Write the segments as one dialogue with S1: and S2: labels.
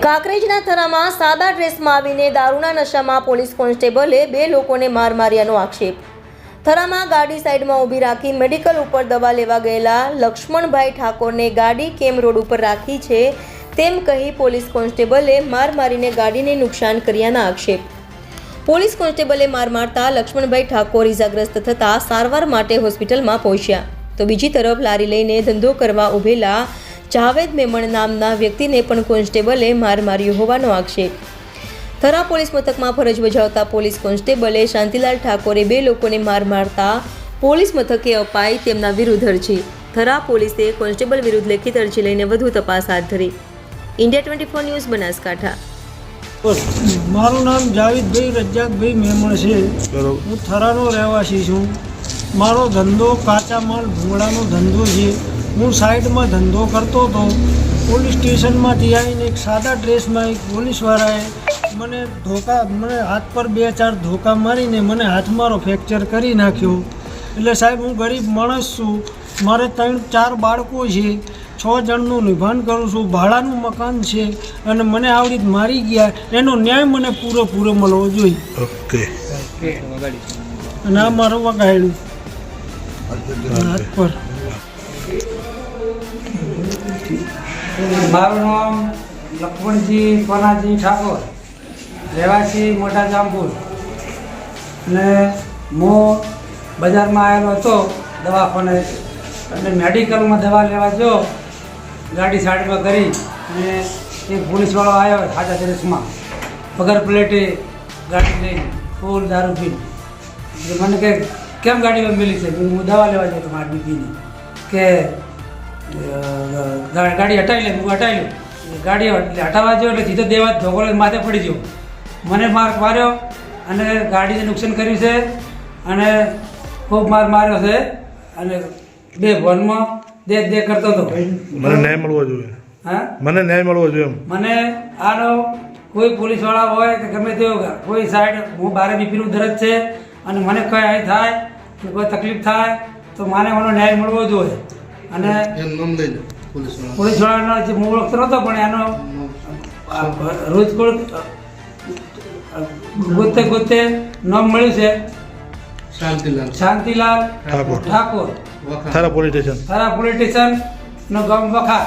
S1: કાંકરેજના થરામાં સાદા ડ્રેસમાં આવીને દારૂના નશામાં પોલીસ કોન્સ્ટેબલે 2 લોકોને માર માર્યાનો આક્ષેપ। થરામાં ગાડી સાઈડમાં ઊભી રાખી મેડિકલ ઉપર દવા લેવા ગયેલા લક્ષ્મણભાઈ ઠાકોરને ગાડી કેમ રોડ ઉપર રાખી છે તેમ કહી પોલીસ કોન્સ્ટેબલે માર મારીને ગાડીને નુકસાન કર્યાના આક્ષેપ। પોલીસ કોન્સ્ટેબલે માર મારતા લક્ષ્મણભાઈ ઠાકોર ઇજાગ્રસ્ત થતાં સારવાર માટે હોસ્પિટલમાં પહોંચ્યા તો બીજી તરફ લારી લઈને ધંધો કરવા ઊભેલા જાવેદ મેમણ નામના વ્યક્તિને પણ કોન્સ્ટેબલે માર માર્યો હોવાનો આક્ષેપ। થરા પોલીસ મથકમાં ફરજ બજાવતા પોલીસ કોન્સ્ટેબલે શાંતિલાલ ઠાકોરે 2 લોકોને માર મારતા પોલીસ મથકે અપાઈ તેમના વિરુદ્ધ અરજી। થરા પોલીસે કોન્સ્ટેબલ વિરુદ્ધ લેખિત અરજી લઈને વધુ તપાસ હાથ ધરી। India 24 news Banaskantha.
S2: મારું નામ જાવેદભાઈ રજાકભાઈ મેમણ છે। હું થરાનો રહેવાસી છું। મારો ધંધો કાચા માલ ભૂંગળાનો ધંધો છે। હું સાઈડમાં ધંધો કરતો હતો। પોલીસ સ્ટેશનમાંથી આવીને એક સાદા ડ્રેસમાં એક પોલીસવાળાએ મને હાથ પર 2-4 ધોકા મારીને મને હાથ મારો ફ્રેક્ચર કરી નાખ્યો। એટલે સાહેબ હું ગરીબ માણસ છું। મારે 3-4 બાળકો છે। 6 જણનું નિભાન કરું છું। ભાડાનું મકાન છે અને મને આવડી રીતે મારી ગયા એનો ન્યાય મને પૂરો મળવો જોઈએ।
S3: ઓકે
S2: અને આ મારું વગાડ્યું હાથ પર।
S4: મારું નામ લક્ષ્મણજી પનાજી ઠાકોર, રહેવાસી મોટા જામપુર। અને હું બજારમાં આવેલો હતો દવાખાને અને મેડિકલમાં દવા લેવા જો ગાડી સાઈડમાં કરી અને એક પોલીસવાળો આવ્યો સાદા ડ્રેસમાં વગર પ્લેટે ગાડી લઈને ફૂલ દારૂ પીને મને કે કેમ ગાડીમાં મેલી છે? હું દવા લેવા જતો મારી દીકરીને કે ગાડી હટાવી લે। હું હટાવી લઉં ગાડી હટાવવા જો એટલે સીધો દેવા ધોગોળે માથે પડી ગયો। મને માર માર્યો અને ગાડીને નુકસાન કર્યું છે અને ખૂબ માર માર્યો છે અને 2 ભવનમાં દે કરતો હતો।
S3: મને ન્યાય મળવો જોઈએ।
S4: હા,
S3: મને ન્યાય મળવો જોઈએ।
S4: મને આનો કોઈ પોલીસવાળા હોય કે ગમે તે કોઈ સાઈડ હું 12 બીપીનું દર્દ છે અને મને કંઈ અહીં થાય કે કોઈ તકલીફ થાય તો મને એનો ન્યાય મળવો જોઈએ। અને પોલીસવાળાનો જે હું ઓળખતો નહોતો પણ એનો રોજ ગોતે નામ મળ્યું છે શાંતિલાલ ઠાકોર,
S3: થરા પોલીસ
S4: સ્ટેશનનો ગામ વખા।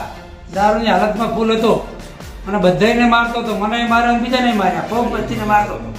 S4: દારૂની હાલતમાં ફૂલ હતો અને બધાને મારતો હતો। મને માર્યો અને બીજાને માર્યા, કોક બચ્ચીને મારતો હતો।